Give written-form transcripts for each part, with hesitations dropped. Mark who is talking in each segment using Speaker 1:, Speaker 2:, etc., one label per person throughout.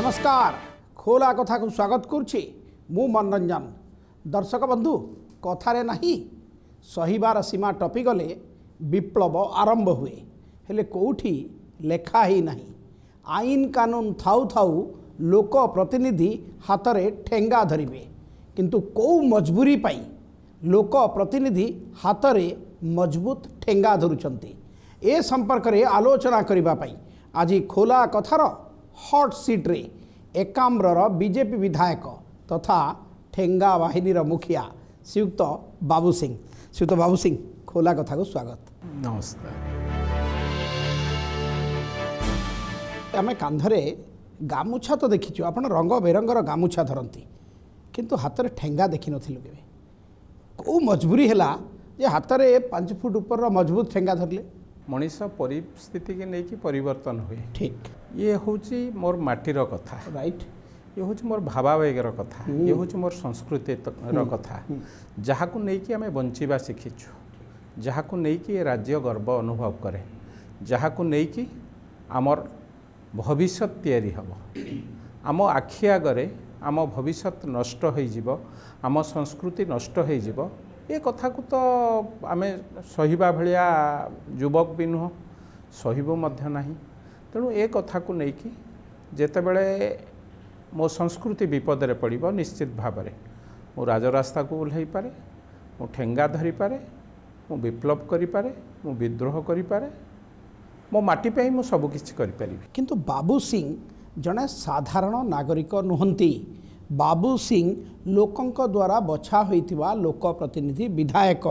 Speaker 1: नमस्कार खोला कथा को स्वागत करुच्ची मु मनोरंजन दर्शक बंधु कथारे नहीं सहीबार सीमा टपी गले विप्लव आरंभ हुए हेले कोठी लेखा ही नहीं आईन कानून थाउ थाउ लोक प्रतिनिधि हाथ में ठेंगा धरिबे किंतु कौ मजबूरी पाई लोक प्रतिनिधि हाथ में मजबूत ठेंगा धरुचंती ए संपर्क में आलोचना करबा पाई आज खोला कथार हॉट सीट रे एकाम्रर बीजेपी विधायक तथा ठेंगा बाहिनी मुखिया श्रीयुक्त बाबू सिंह खोला कथा को स्वागत।
Speaker 2: नमस्कार।
Speaker 1: आम कांधरे गामुछा तो देखीचु आप रंग बेरंगर गामुछा धरती किंतु हाथ में ठेंगा देखी नथिलु केबे को मजबूरी हैला जे हाथ में 5 फुट ऊपर मजबूत ठेंगा धरले
Speaker 2: मनीष परिस्थिति के नहीं कि परिवर्तन हुए
Speaker 1: ठीक
Speaker 2: ये हूँ मोर माटीर कथा
Speaker 1: राइट
Speaker 2: ये हूँ मोर भावावेगर कथा ये हूँ मोर संस्कृति कथा जहाँ को नहीं कि आमे बंचिबा शिखीचु जहाँ को नहीं कि राज्य गर्व अनुभव करे जहाँ को नहीं कि आमर भविष्य तैयारी हम आम आखि आगरे आम भविष्य नष्ट हो आम संस्कृति नष्ट हो ये कथा को तो आमे सहिबा भलिया युवक भी नुह सहिबो मध्य नाही तेणु ए कथा को नहीं कि जेते बेले मो संस्कृति विपद रे पड़िबो निश्चित भाव में मो राजरास्ता को ओल्है पारे मो ठेंगा धरी पारे मो विप्लव करि पारे मो विद्रोह करि पारे मो माटी पे मो सब किछि करि परिबि
Speaker 1: किंतु बाबू सिंह जड़े साधारण नागरिक नुहंती बाबू सिंह लोकंक द्वारा बछा होइथिबा लोक प्रतिनिधि विधायक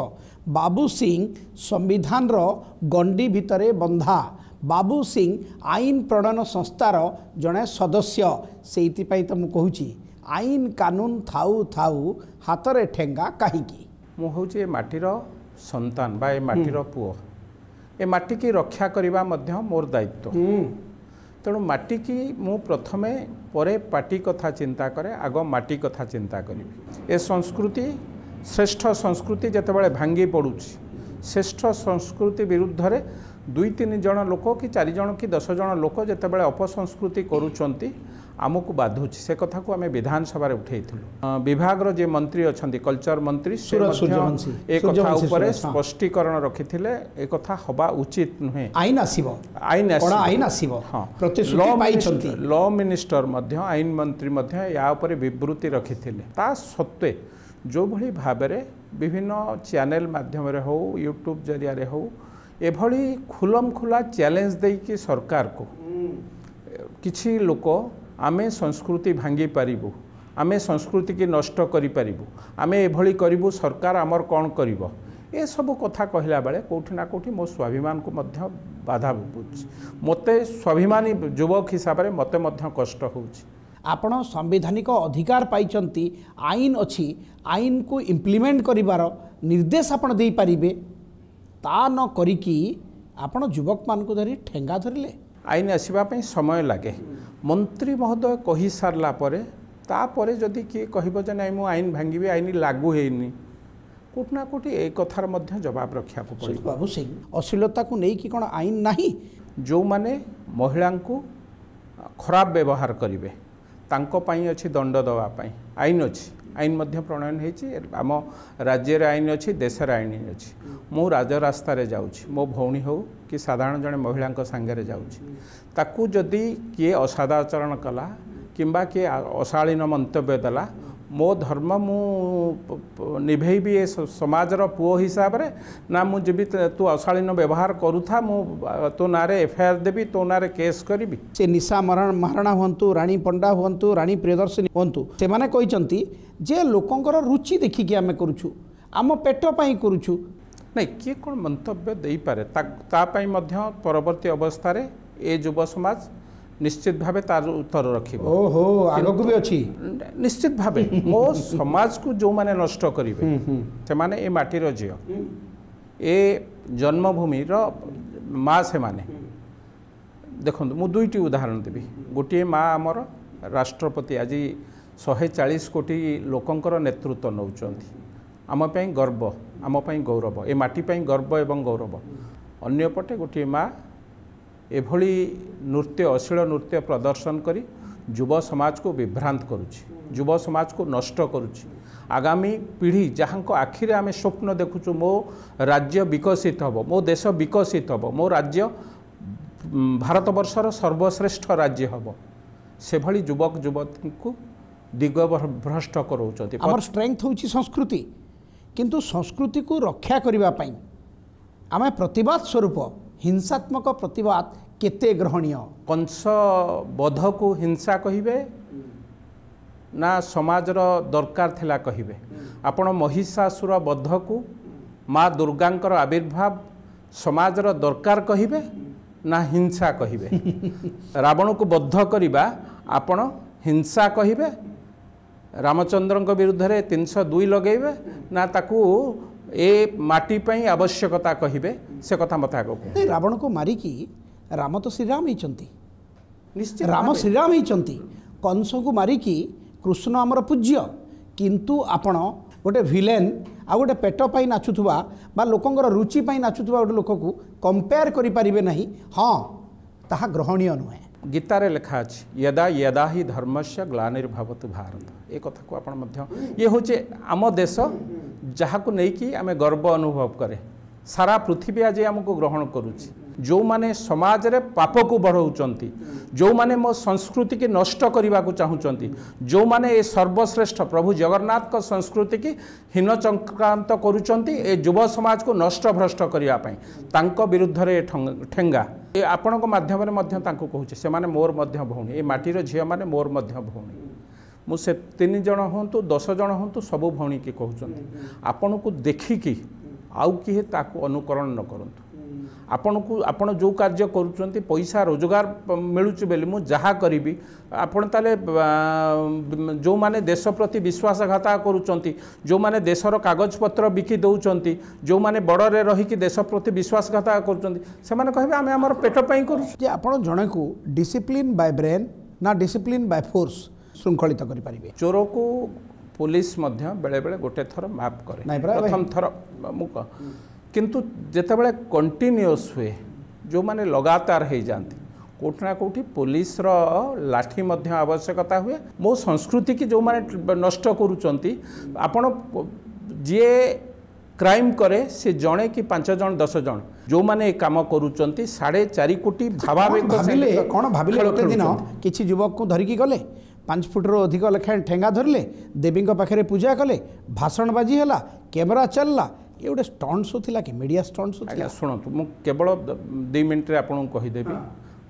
Speaker 1: बाबू सिंह संविधान रो गंडी भितरे बंधा बाबू सिंह आईन प्रणयन संस्थार जड़े सदस्य से तो कहूँ आईन कानून थाउ थाउ हाथ में ठेंगा कहीं
Speaker 2: मु हूँ माटीर संतान बा ए माटीर पुओ ए माटी की रक्षा करने मोर दायित्व तेणु माटी की मु प्रथमे परे पार्टी कथा चिंता करे आग माटी कथा चिंता करी ए संस्कृति श्रेष्ठ संस्कृति जितेबाला भांगी पड़ुछि श्रेष्ठ संस्कृति विरुद्ध रे 2-3 जन लोक कि 4 जन कि 10 जन लोक जितेबाला अपसंस्कृति करुचंती आमको बाधुछि से कथा को आमे विधानसभा रे उठेइथिलु विभाग जे मंत्री अछंती कल्चर मंत्री एक कथा ऊपर स्पष्टीकरण रखिथिले एक कथा हबा उचित नुहे
Speaker 1: आईन आसीबो हां प्रतिश्रुति पाइछंती
Speaker 2: लॉ मिनिस्टर मध्य आईन मंत्री मध्य या ऊपर विवृत्ति रखिथिले ता सत्वे जो भली भाबरे विभिन्न चैनल माध्यम रे हो यूट्यूब जरिया रे हो एभली खुलम खुला चैलेंज दे कि सरकार को किछि लोक आमे संस्कृति भांगी पारिबु आमे संस्कृति की नष्ट करि पारिबु आमे एभली करिबु सरकार आमर कोन करिवो ए सब कथा कहला बेले कोठी ना कोठी मो स्वाभिमान को मध्य बाधा बुझ मते स्वाभिमानी युवक हिसाब रे मते मध्य कष्ट होउछि
Speaker 1: आपण संवैधानिक अधिकार पाइचंती आईन अछि आईन को इम्प्लीमेंट करिवार निर्देश आपण देई पारिबे ता न करिकी आपण युवक मान को धरी ठेंगा धरले
Speaker 2: आईन आसवाई समय लगे मंत्री महोदय कही सारा तापर जदि किए कह ना मु आईन भांगी आईन लागू होनी कोट ना कोटी ए कथार मध्य जवाब रखा पड़े
Speaker 1: बाबू सिंह अश्लीलता को नहीं कि कौन आईन नहीं
Speaker 2: जो माने महिला को खराब व्यवहार करेंगे तांको अच्छी दंड दवापाई आईन अच्छी आईन मध्य प्रणयन होती आम राज्य आईन अच्छी देश आईन अच्छी मु राजरास्ता जाऊँगी मो भौणी हो कि साधारण जड़े महिला सांगे जाऊँगी जदि किए असादाचरण कला किंबा किए अशालीन मंतव्य देला मो धर्म मु निभेबी ए समाजर पुओ हिसाब रे ना मु जीवी तू अशालीन व्यवहार करूथा मु तो नारे एफआईआर देबी तो नारे केस करी
Speaker 1: से निशा महाराणा हूँ रानी पंडा हूँ रानी प्रियदर्शिनी हूँ से माने कहते जे लोकंकर रुचि देखिकी आम करुछु आम पेट पाई करुछु
Speaker 2: नहीं किए कौन मंतव्य दे पारे परवर्ती अवस्था रे ए युव समाज निश्चित भावे तार उत्तर रखिब
Speaker 1: ओहो आगो भी अच्छी
Speaker 2: निश्चित भावे मो समाज को जो माने नष्ट करिवे से माने ए माटीर झियो ए जन्मभूमि रो माँ से माने देखो मु 2टी उदाहरण देवी गोटे माँ आमर राष्ट्रपति आज 140 कोटी लोकंकर नेतृत्व नौचंती आम पई गर्व आम पई गौरव ए माटी पई गर्व एवं गौरव अन्यपटे गोटे माँ एभली नृत्य अश्लील नृत्य प्रदर्शन करी युव समाज को विभ्रांत करुच्ची, युव समाज को नष्ट करुच्ची। आगामी पीढ़ी जहाँ आखिरे आम स्वप्न देखुचु मो राज्य विकसित हम, मो देश विकसित हम, मो राज्य भारतवर्षर सर्वश्रेष्ठ राज्य हम, से भली युवक युवती को दिग्भ्रष्ट कराउछथि।
Speaker 1: आमर स्ट्रेंथ होची संस्कृति, किंतु संस्कृति को रक्षा करिबा पई आमे प्रतिवाद स्वरूप हिंसात्मक प्रतिवाद केते ग्रहणीय?
Speaker 2: कंस बध को हिंसा कहिबे ना समाजर दरकार थिला कहिबे? आपण महिषासुर बध को माँ दुर्गांकर आविर्भाव समाजर दरकार कहिबे ना हिंसा कहिबे? रावण को बद्ध करिबा आपण हिंसा कहिबे? रामचंद्र विरुद्ध रे 302 लगेबे ना ताकू ए माटी पई आवश्यकता कहिबे? से कथा मत आगो
Speaker 1: रावण को मारिकी राम तो श्रीराम होती,
Speaker 2: निश्चित
Speaker 1: राम श्रीराम होती। कंस को मारिकी कृष्ण आमर पूज्य, किंतु आपण गोटे विलेन आ गोटे पेट पाई नाचुथुबा बा लोकंगर रुचि पाई नाचुथुबा गोटे लोक को कंपेयर करि परिबे नहीं। हाँ, ताहा ग्रहणीय नुहे।
Speaker 2: गीतारे लिखा अछि यदा यदा ही धर्मस्य ग्लानिर्भवतु भारत। ए कथा को आपण मध्य ये होचे आम देश जहाँ को नहीं कि आमे गर्व अनुभव करे। सारा पृथ्वी आज आमको ग्रहण करुच्ची। जो माने समाज रे पाप को बढ़ाउचंती, जो माने मो संस्कृति की नष्ट करने को चाहूँगी, जो माने ए सर्वश्रेष्ठ प्रभु जगन्नाथ का संस्कृति की हीन चक्रांत करुचंती, ए युव समाज को नष्ट भ्रष्ट करने तांको विरुद्ध रे ठेंगा ए आपण माध्यम कहूँ से माने मोर मध्य भौणी, ए माटीर झील माने मोर मध्य भौणी। मुझे 3 जन हूँ 10 जन हूँ सबू भौणी की कहते आपण को देखिकी आउ किए ताकू अनुकरण न करंतु। आपण को आपण जो कार्य करुचंती पैसा रोजगार मिलुची बेली मु जहा करिबी आपण ताले जो माने देश प्रति विश्वासघात करुचंती, जो माने देशर कागज पत्र बिकी दउचंती, जो माने बड़रे रही कि देश प्रति विश्वासघात करुचंती, से माने कहबे आमे हमर पेट पई करू।
Speaker 1: जे आपण जणे को डिसिप्लिन बाय ब्रेन ना डिसिप्लिन बाय फोर्स श्रृंखलित करि परिबे?
Speaker 2: चोर को पुलिस मध्य बेले बेले गोटे थर माफ करे, प्रथम थर मुक, किंतु जेतेबेले कंटिन्यूअस हुए जो माने लगातार हो जाती कोठना कोठी पुलिस रो लाठी मध्य आवश्यकता हुए। मो संस्कृति की जो माने नष्ट करूचंती आपण जे क्राइम करे से जणे कि 5 जन 10 जन जो माने काम करूचंती 4.5 कोटी भावावेग
Speaker 1: कौन भाविले गोटे दिन किछि युवक को धरिकी गले 5 फुट रो अधिक लेखा ठेंगा धरले, देवी पाखे पूजा कले, भाषण बाजी है, कैमेरा चलला, ये गोटे स्टंट शो थिला कि मीडिया स्टंट शो थिला?
Speaker 2: शुणु मु केवल 2 मिनट रे आपन कहीदेवी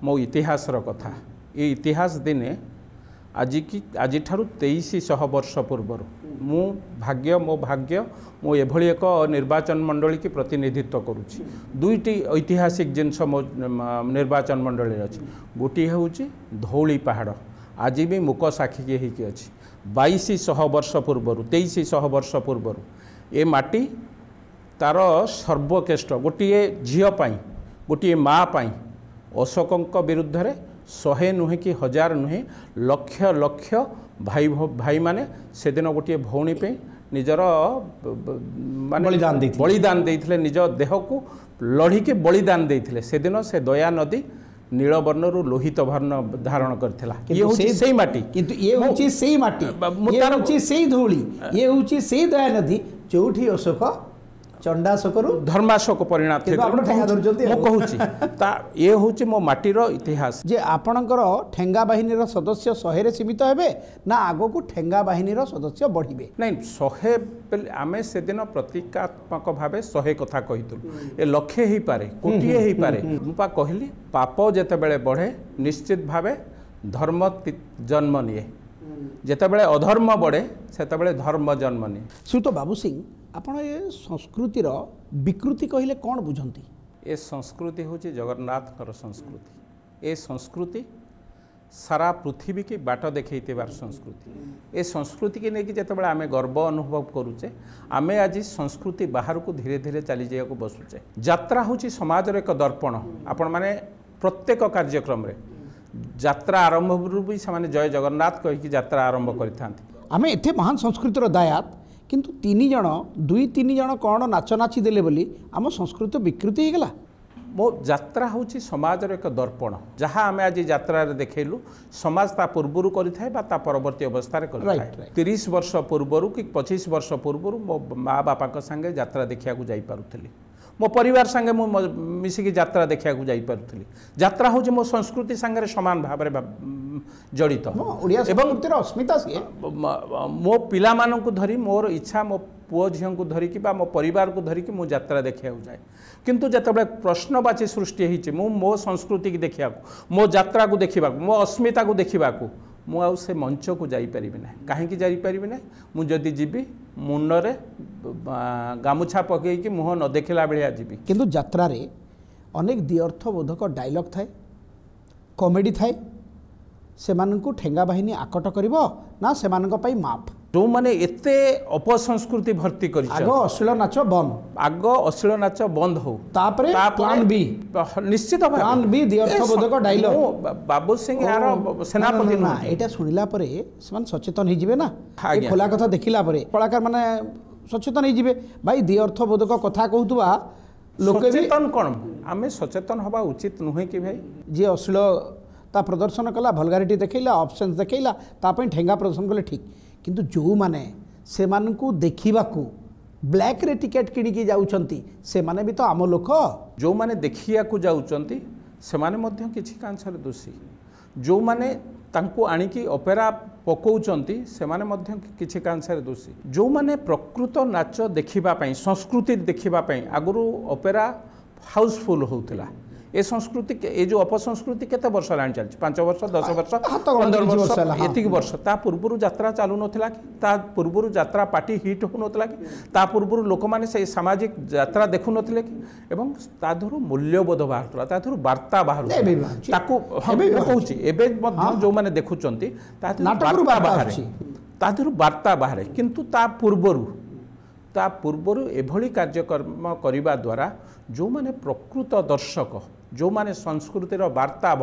Speaker 2: मो इतिहास रो कथा। ये इतिहास दिने आज ठारू 2300 वर्ष पूर्व मो भाग्य मो एभली एक निर्वाचन मंडली की प्रतिनिधित्व करुच्ची। 2टी ऐतिहासिक जिनस मो निर्वाचन मंडली अच्छी। गोटे हूँ धौली पहाड़ आज भी मुक साक्षी होगी अच्छी। 2200 वर्ष पूर्व 2300 वर्ष पूर्व ए माटी तार सर्वश्रेष्ठ गोटे झीपाई गोटे माँ पाई अशोकों विरुद्ध रे 100 नुहे कि 1000 नुहे लक्ष लक्ष भाई भाई माने से दिन गोटे भौणी पे निजर माने बलिदान देइथिले, निज देह को लड़ी के बलिदान देइथिले। से दिन से दया नदी नीलवर्ण रु लोहित वर्ण धारण करथिला। ये होची सेही माटी, किंतु ये होची सेही माटी, ये होची सेही धूली, ये होची सेही दया नदी जोठी अशोक चंडाशोकरू धर्माशोक परिणाम ये हूँ मो माटीर इतिहास। जे आपणकर ठेंगा बाहिनीर सदस्य 100 रे सीमित हेबे ना आगो को ठेंगा बाहिनीर सदस्य बढ़िबे? नहीं 100 आमे से दिन प्रतीकात्मक भावे 100 कथा कहितु, ए लक्षे ही पारे कोटिए ही पारे। मुपा कहली पाप जेतेबेले बढ़े निश्चित भावे धर्म जन्म निये, जेतेबेले अधर्म बढ़े सेतेबेले धर्म जन्म निये। सुतो बाबू सिंह आपण ये संस्कृतिर विकृति कहले कौन बुझंती? ए संस्कृति हूँ जगन्नाथ संस्कृति। ए संस्कृति सारा पृथ्वी की बाट देखैतेबार संस्कृति। ए संस्कृति की लेकिन जिते आम गर्व अनुभव करुचे, आम आज संस्कृति बाहर को धीरे धीरे चली जाए बसुचे। यात्रा हूँ समाज एक दर्पण। आपण माने प्रत्येक कार्यक्रम रे यात्रा आरंभ भी से जय जगन्नाथ कहीकि यात्रा आरंभ करें। आम एते महान संस्कृतिर दायात किंतु 2-3 जन कौन नाच नाची देले बोली आम संस्कृत विकृति हो गला। मो यात्रा हूँ समाज एक दर्पण जहाँ आम आज यात्रा देखलु समाज ता पूर्वर कर परवर्ती अवस्था कर 30 वर्ष पूर्वर कि 25 वर्ष पूर्वर मो माँ बापा संगे यात्रा देखा जापी मो परिवार संगे मिसिकी यात्रा देखा जापी यात्रा हूँ मो संस्कृति संगे सामान भाव जड़ित
Speaker 1: अस्मिता
Speaker 2: मो पिला मानू धरी मोर इच्छा मो पुओ झील को धरिकी मो परिवार को धरिकी मो यात्रा देखा जाए किंतु जिते प्रश्नवाची सृष्टि होती मो संस्कृति की देखा मो यात्रा को देखा मो अस्मिता को देखा मु से मंच को जापरि ना कहीं जापरि ना मुझे जीवी मुंडे गामुछा पकईकि मुह न देखला भाया जीवी
Speaker 1: किंतु यात्रा रे अनेक द्व्यर्थबोधक डायलॉग थाए कॉमेडी थाए सेमानंकु ठेंगा बाहिनी आकट करिवो ना सेमानंक पई माप
Speaker 2: जो माने एते अपसंस्कृति भर्ती कर
Speaker 1: आगो अश्लील नाच बंद
Speaker 2: आगो अश्लील नाच बंद हो
Speaker 1: तापरे प्लान बी
Speaker 2: निश्चित
Speaker 1: plan B द्व्यर्थबोधक dialogue
Speaker 2: Babu Singh यार सेनापति
Speaker 1: ना एटा सुनिला परे सेमान सचेतन हो जिवे ना खोला कथा देखिला परे कलाकार माने सचेतन हो जिवे भाई द्व्यर्थबोधक कथा कहउतबा लोक
Speaker 2: सचेतन कोन आमे सचेतन हवा उचित नुहे कि भाई
Speaker 1: जे अश्लील ता प्रदर्शन कला भलगारिटी देखैला ऑप्शंस देखैला ता पई ठेंगा प्रदर्शन कले ठीक किंतु जो माने से मानकु देखिबाकू ब्लैक रे टिकेट किणिकी जाउछंती से माने भी तो आम लोक
Speaker 2: जो माने देखिया को जाउछंती से माने मध्य किछि कांसर दोषी जो माने तांको आनिकी ऑपेरा पकाउछंती से माने मध्य किछि कांसर दोषी जो माने प्रकृत नाच देखिबा पई संस्कृति देखिबा पई आगुरु ऑपेरा हाउसफुल होउतला ए संस्कृति ए जो अपसंस्कृति केते वर्ष लाइन चलछि 5 वर्ष 10 वर्ष 15 वर्ष एतिक वर्ष ता पूर्वरु यात्रा चालू नथिला कि ता पूर्वरु यात्रा पार्टी हिट हो नथिला कि ता पूर्वरु लोक माने से सामाजिक यात्रा देखु नथिले कि एवं ता धरु मूल्यबोध बाहरतला ता धरु वार्ता बाहर ताकू हम कहूछि एबे मध्य जो माने देखुचंती ता धरु वार्ता बाहर किंतु ता पूर्वरु एभली कार्यक्रम करिबा द्वारा जो माने प्रकृत दर्शक जो माने संस्कृतिर वार्ता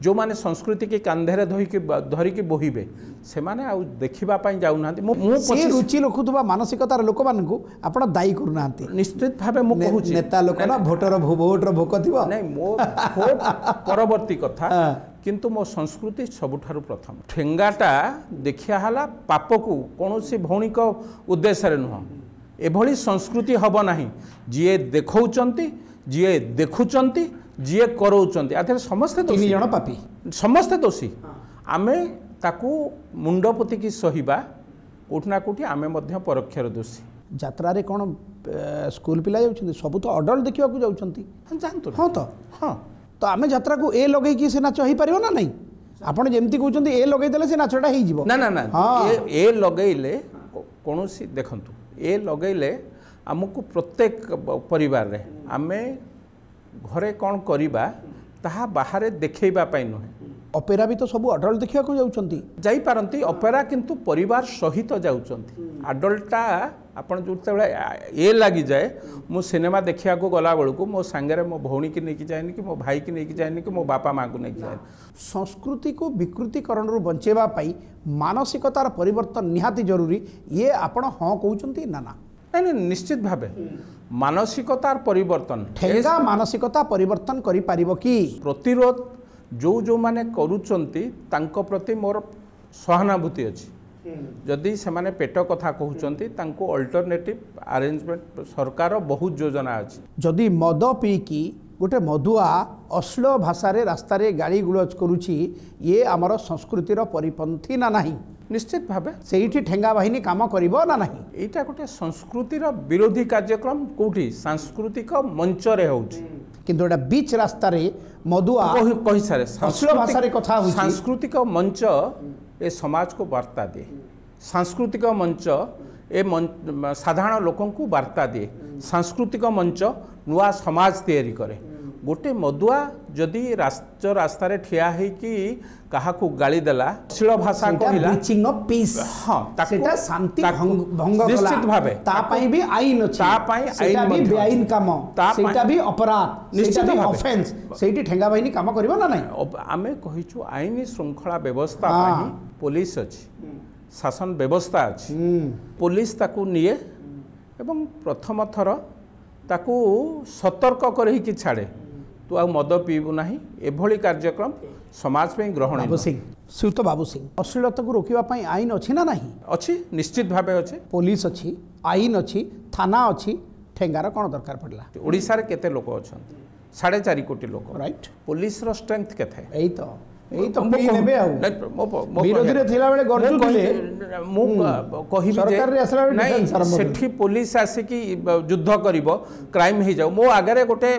Speaker 2: जो माने संस्कृति के कांधे धरिकी बोहिबे से माने आउ देखिबा पई जाउ नांती
Speaker 1: से रुचि लोकुतबा मानसिकतार लोक मानकु आपण दायी करू नांती
Speaker 2: निश्चित भाबे मु कहूची
Speaker 1: नेता लोक ना भोटर भोक थिबो
Speaker 2: नै मो परवर्ती कथा किंतु मो संस्कृति सबुठारु प्रथम ठेंगाटा देखिया हला पाप को कोनोसी भौणिक उद्देश्य रे नुह एभली संस्कृति हब नाही जिए देखौचंती जिए देखुचंती जिए करौचंती आधे समस्त
Speaker 1: तीन जण पापी
Speaker 2: समस्त दोषी आमे ताकू मुंड पोती की सहिबा कोठना कोठी आमे मध्य परोक्षर दोषी
Speaker 1: यात्रा रे कोन स्कूल पिला जाउछंती सब तो अडल्ट देखिबा को जाउछंती
Speaker 2: जानतो
Speaker 1: हां तो आमे यात्रा को ए लगै की से नाच होई परिबो ना नहीं आपण जेमती कहउछंती ए लगै देले से नाचटा होई जिवो
Speaker 2: ना ए लगैले कोनोसी देखंतु ए लगैले आमको प्रत्येक परिवार रे आमे घरे कौन करिबा ताहा बाहर देखैबा पाई नुहे
Speaker 1: ऑपेरा भी तो सब अडल्ट देखिया को जाउछंती
Speaker 2: जाई पारंती ऑपेरा किंतु परिवार सहित जाउछंती अडल्टटा आपण जोतेबे ए लागि जाए मो सिनेमा देखिया को गला बेलू मो सांगे मो भौणी की नेकी जाएनी कि मो भाई की नेकी जाएनी कि मो बापा माँ को नेकी जाए
Speaker 1: संस्कृति को विकृतिकरण रु बंचेबा पाई मानसिकतार परिवर्तन निहाती जरूरी ये आपण हाँ कहउछंती ना ना
Speaker 2: नहीं निश्चित भावे मानसिकतार परिवर्तन
Speaker 1: ठेंगा मानसिकता परिवर्तन करि पारिबो कि
Speaker 2: प्रतिरोध जो माने करूचंती तांको प्रति मोर सहानुभूति अछि जदि से माने पेट कथा कहउचंती तांको अल्टरनेटिव अरेंजमेंट सरकार बहुत योजना अछि
Speaker 1: जदि मद पीकी गोटे मधुआ अश्लील भाषा रे रास्ता रे गाड़ी गुलज करूची ये आमर संस्कृतिर परिपंथी ना नहीं
Speaker 2: निश्चित भावे
Speaker 1: सेठी ठेंगा बाहिनी काम करिवो ना नहीं
Speaker 2: एटा गोटे संस्कृतिर विरोधी कार्यक्रम कोठी सांस्कृतिक मंच रे होउची
Speaker 1: किंतु एटा बीच रास्ता रे मधुआ
Speaker 2: कहि सारे
Speaker 1: अश्लील भाषा रे कथा होउची
Speaker 2: सांस्कृतिक मंच ए समाज को वार्ता दे सांस्कृतिक मंच ए साधारण लोकों को वार्ता दिए सांस्कृतिक मंच नुआ समाज तैयारी करे गोटे मधुआ जदि रास्ता रे ठिया है कि कहा को गाली देला अश्लील भाषा कहला
Speaker 1: ब्रीचिंग ऑफ पीस
Speaker 2: हां
Speaker 1: सेटा शांति भंग कला
Speaker 2: निश्चित भावे
Speaker 1: ता पई भी आईन अछि
Speaker 2: ता पई आईन
Speaker 1: भी बेआईन काम सेटा भी अपराध
Speaker 2: निश्चित
Speaker 1: भी ऑफेंस सेठी ठेंगा बाहिनी काम करबो ना नहीं
Speaker 2: आमे कहिछु आईन श्रृंखला व्यवस्था पई पुलिस अछि शासन व्यवस्था अछि पुलिस ताकू निये एवं प्रथम थर ताकू सतर्क करही कि छाड़े तू आ मद पीबू ना एभली कार्यक्रम समाज में ग्रहण
Speaker 1: बाबू सिंह श्रीयुक्त बाबू सिंह अश्लीलता को रोकने आईन अच्छी ना नहीं
Speaker 2: अच्छी निश्चित भाव अच्छे
Speaker 1: पुलिस अच्छी आईन अच्छी थाना अच्छी ठेंगार कौन दरकार पड़ला
Speaker 2: ओडिशा रे केते लोक अच्छा 4.5 कोटी लोक
Speaker 1: राइट
Speaker 2: पुलिस रो स्ट्रेंथ केते
Speaker 1: यही तो नेबे आ विरोधी रे थिला बेले गरजुले
Speaker 2: मु कहि
Speaker 1: सरकार रे असला डिफेंस आरंभ
Speaker 2: सेठी पुलिस आसी कि युद्ध करिवो क्राइम हे जाऊ मो आगरे गोटे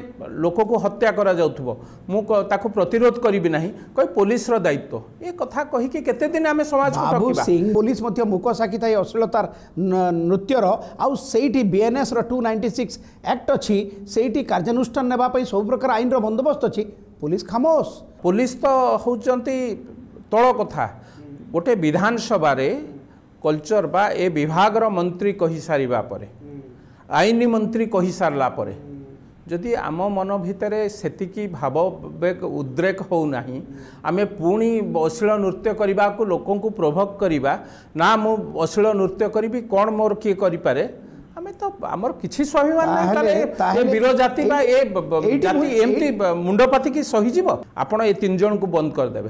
Speaker 2: लोक को हत्या करा जाउथबो मु ताको प्रतिरोध करिबि नाही कोइ पुलिस रो दायित्व ए कथा कहि कि केते दिन हमें समाज को
Speaker 1: बाबू
Speaker 2: टकिबा
Speaker 1: सिंह पुलिस मध्य मुक साखी थाई अश्लीलतार नृत्यर आउ सेठी बीएनएस रो 296 एक्ट अछि सेठी कार्यानुष्ठान नेबा पई सब प्रकार आईन रो बंदोबस्त अछि पुलिस खामोश
Speaker 2: पुलिस तो होचंती तଳ कथा गोटे विधानसभा रे कल्चर बा ए विभाग रो मंत्री कहि सारिबा परे आईन मंत्री कहि सारला परे जदि आम मन भितरे सेतिकी भाव बेग उद्रेक हो नाही आमे पुणी अश्लील नृत्य करबा को लोकन को प्रोभोक करबा ना मु अश्लील नृत्य करबी कोन मोर की करि पारे आमे तो आमर किछि स्वाभिमान नै ताले वीर जाति बा ए जाति एमती मुंडपाती की सही जीव आपण ए 3 जन को बंद कर देबे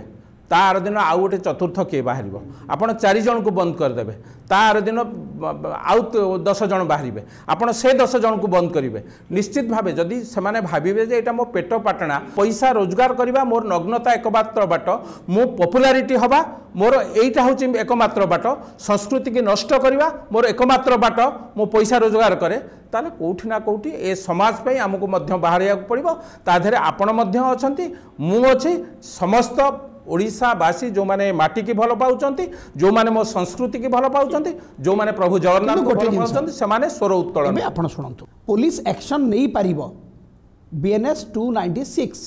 Speaker 2: तार दिन आउ गोटे चतुर्थ किए बाहर आपण 4 जन को बंद करदे तार दिन आउ 10 जन बाहर आपण से 10 जन को बंद करेंगे निश्चित भाव जदि से भावे जे एटा मो पेट पाटना पैसा रोजगार करवा मोर नग्नता एकमात्र बाट मो पॉपुलारिटी हवा मोर एटा हूँ एकमात्र बाट संस्कृति की नष्ट करवा मोर एकमात्र बाट मो पैसा रोजगार करे ताले कोठी ना कोठी ए समाज पे आमको मध्य बाहर पड़ो ताधरे आपण मध्य अछंती मु अछि समस्त ओडिशावासी जो माने माटी की भल पाउचंती जो माने मो संस्कृति की भल पाउचंती जो माने प्रभु जगन्नाथ को भल पाउचंती से माने स्वर उत्तोलन
Speaker 1: एबे आपण सुनंतु पुलिस एक्शन नहीं पारिबो बीएनएस 296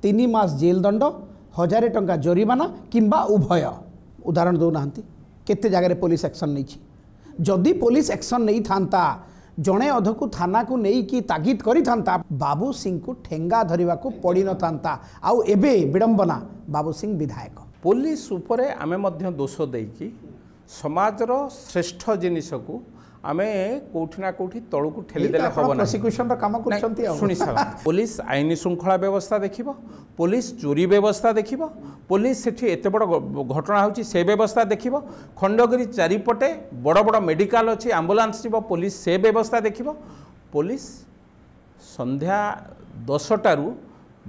Speaker 1: 3 मास जेल दंड 1000 टंका जरिमाना किंबा उभय उदाहरण दो नांती केते जगह पुलिस एक्शन नहीं छी जदि पुलिस एक्शन नहीं थांता जड़े अध को थाना को नहीं कि तागिद करी थांता बाबू सिंह को ठेंगा धरिबा को पड़ी न थांता आउ एबे विडंबना बाबू सिंह विधायक
Speaker 2: पुलिस उपरे आमे मध्य दोष देकी समाजर श्रेष्ठ जिनिस को आमे कोठी ना कोठी तळु को ठेली देले हबो ना
Speaker 1: प्रोसिक्यूशन रो काम करछंती
Speaker 2: सुनी सा पुलिस आईन श्रृंखला व्यवस्था देखिबो पुलिस चोरी व्यवस्था देखिबो पुलिस सेठी एते बड़ घटना होची से व्यवस्था देखिबो खंडगिरी चारिपटे बड़ बड़ मेडिकल अछि एम्बुलेंस जीवो पुलिस से व्यवस्था देखिबो पुलिस संध्या 10 टारू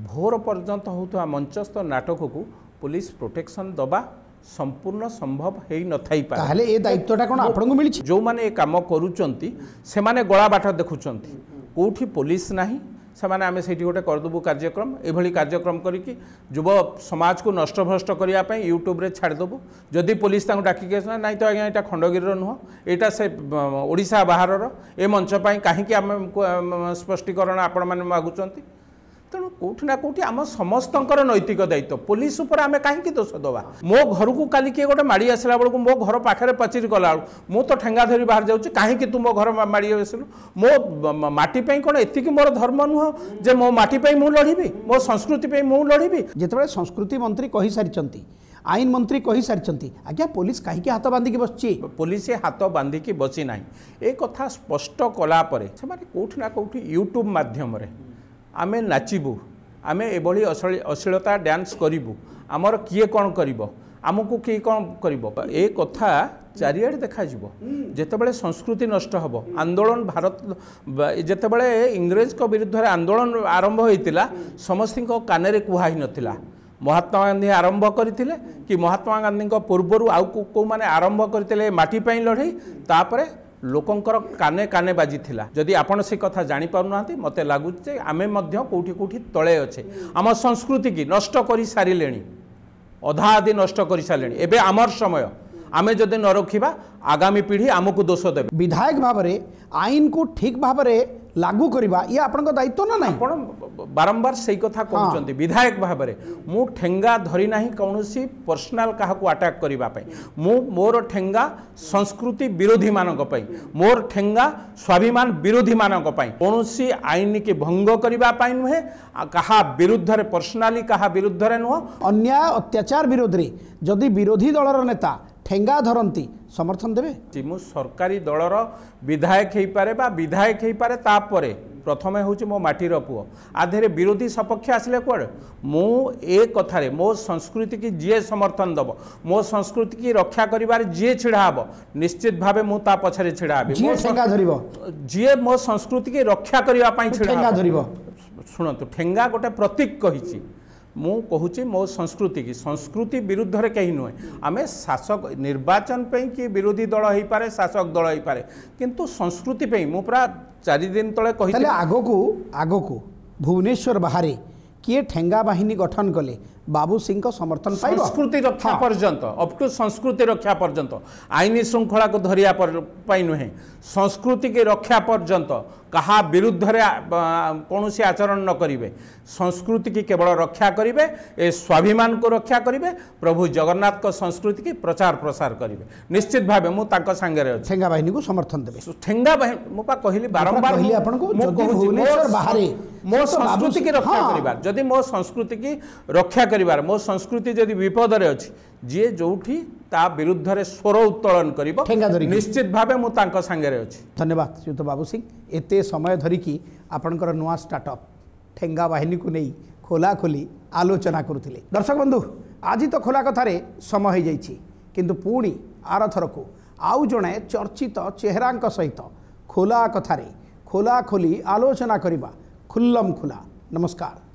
Speaker 2: भोर पर्यंत होता मंचस्थ नाटक को पुलिस प्रोटेक्शन दबा संपूर्ण संभव है न थाई पारे
Speaker 1: ताहले ए दायित्वटा कोन आपन को मिली
Speaker 2: जो माने ए काम करूचंती से माने गळा बाट देखुचंती कोठी पुलिस नाही से माने आमे सेठी गोटे करदबु कार्यक्रम एभली कार्यक्रम करिकि युव समाज को नष्ट भ्रष्ट करिया पई यूट्यूब रे छाड़ दबु जदि पुलिस तांको डाकी के नाही तो आज्ञा एटा खंडगिरी नुह एटा से ओडिशा बाहर रो ए मंच पई काहे कि आमे स्पष्टीकरण आपण माने मागुचंती तेणु कौटी ना कौटी आम समस्तंकर नैतिक दायित्व पुलिस उपर आमे कहीं दोष दबा मो घर को काली किए गोटे माड़ी आसला बेलू मो घर पाखे पचिरी गला मु तो ठेंगा धरी बाहर जाऊँ कहीं तू मो घर माड़ी आसलु मो माटी कौन एतिक मोर धर्म नुह जे मो माटी मु लड़बी मो संस्कृति मु लड़बी
Speaker 1: जिते संस्कृति मंत्री कही सारी आईन मंत्री कही सारी आज्ञा पुलिस कहीं हाथ बांधिकी बसची
Speaker 2: पुलिस हाथ बांधिकी बसी ना ए कथा स्पष्ट कलापर से कौटी ना कौटी यूट्यूब माध्यम आमे नाचिबू आमे एभली अश्लीलता डांस करिबू आमर किए कौन करिबो आमको किए कौन करिबो ए कथा चारिआडे देखा जिवो जेतेबेले संस्कृति नष्ट हबो आंदोलन भारत जेतेबेले इंग्रेज को विरुद्ध आंदोलन आरंभ होइतिला समस्ती कानेरे कुहा नथिला महात्मा गांधी आरंभ करथिले कि महात्मा गांधी पूर्वर आउ को माने आरंभ करथिले माटी पई लड़ाई तापरे लोकंकर काने काने बाजी थिला जदि आपण से कथा जानी पारु नांती मते लागुचे आमे मध्य कोठी कोठी तळे अच्छे आम संस्कृति की नष्ट करि सारिलेणी अधा आदि नष्ट करि सारिलेणी एबे आमर समय आमे जदि न रखिबा आगामी पीढ़ी आमको दोष देबे
Speaker 1: विधायक भाव में आईन को ठीक भाव में लागू करवा ये आपन दायित्व ना नहीं
Speaker 2: आपण बारंबार से कथा कहउचंती विधायक भाव में मु ठेंगा धरी नाही कौनसी पर्सनल काहा को अटैक करबा पई मु मोर ठेंगा संस्कृति विरोधी मानक पई मोर ठेंगा स्वाभिमान विरोधी मानक पई कौनसी आईन के भंग करबा पई नुहे काहा विरुद्ध रे पर्सनली काहा विरुद्ध रे नुह
Speaker 1: अन्याय अत्याचार विरोध रे जदि विरोधी दलर नेता ठेंगा धरती समर्थन देवे
Speaker 2: मु सरकारी दलर विधायक हो पारे बा विधायक हो पारे तापरे प्रथमे हूँ मो माटीर पुओ आधे विरोधी सपक्ष आसिले कौन मु ए कथार मो संस्कृति की जी समर्थन दब मो संस्कृति की रक्षा करिवार जी छिड़ा हे निश्चित भाव मु ता पछरे छिड़ा जी मो संस्कृति की रक्षा करने छिड़ा शुणु ठेंगा गोटे प्रतीक कही मु कहूँ मो संस्कृति विरुद्ध रे कहीं नुहे आम शासक निर्वाचन पे कि विरोधी दल हो पारे शासक दल हो पारे किंतु संस्कृति पे मु पूरा 4 दिन तले कही
Speaker 1: आगको भुवनेश्वर बाहर किए ठेंगा बाहिनी गठन कले बाबू सिंह को समर्थन पाइबो
Speaker 2: संस्कृति रक्षा पर्यंत अप टू संस्कृति रक्षा पर्यंत आईनी श्रृंखला को धरिया पाई नुहे संस्कृति की रक्षा पर्यंत कहा विरुद्ध रे कौन सी आचरण न करिवे संस्कृति की केवल रक्षा करिवे ए स्वाभिमान को रक्षा करिवे प्रभु जगन्नाथ को संस्कृति की प्रचार प्रसार करिवे निश्चित भाव मु तांको संगे रे
Speaker 1: ठेंगा बाहिनी को समर्थन देबे
Speaker 2: ठेंगा बाहिनी मु पा कहली बारंबार
Speaker 1: कहली आपन को जदि भुवनेश्वर बाहर
Speaker 2: मो संस्कृति की रक्षा करिवार जदि मो संस्कृति की रक्षा करिवार मो संस्कृति जदि विपद रे अछि जे जोठी ता विरुद्ध रे स्वर उत्तोलन करिवो निश्चित भावे मु तांको संगे रे अछि।
Speaker 1: धन्यवाद श्रीयुत बाबू सिंह एते समय धरिकी आपनकर नुआ स्टार्टअप ठेंगा बाहिनी को नहीं खोला खोली आलोचना करुथिले। दर्शक बंधु आज तो खोला कथार समय हो जाइछि किंतु पुणी आर थरक आउ जड़े चर्चित चेहरा सहित खोला कथार खोला खोली आलोचना करवा खुल्लम खुला। नमस्कार।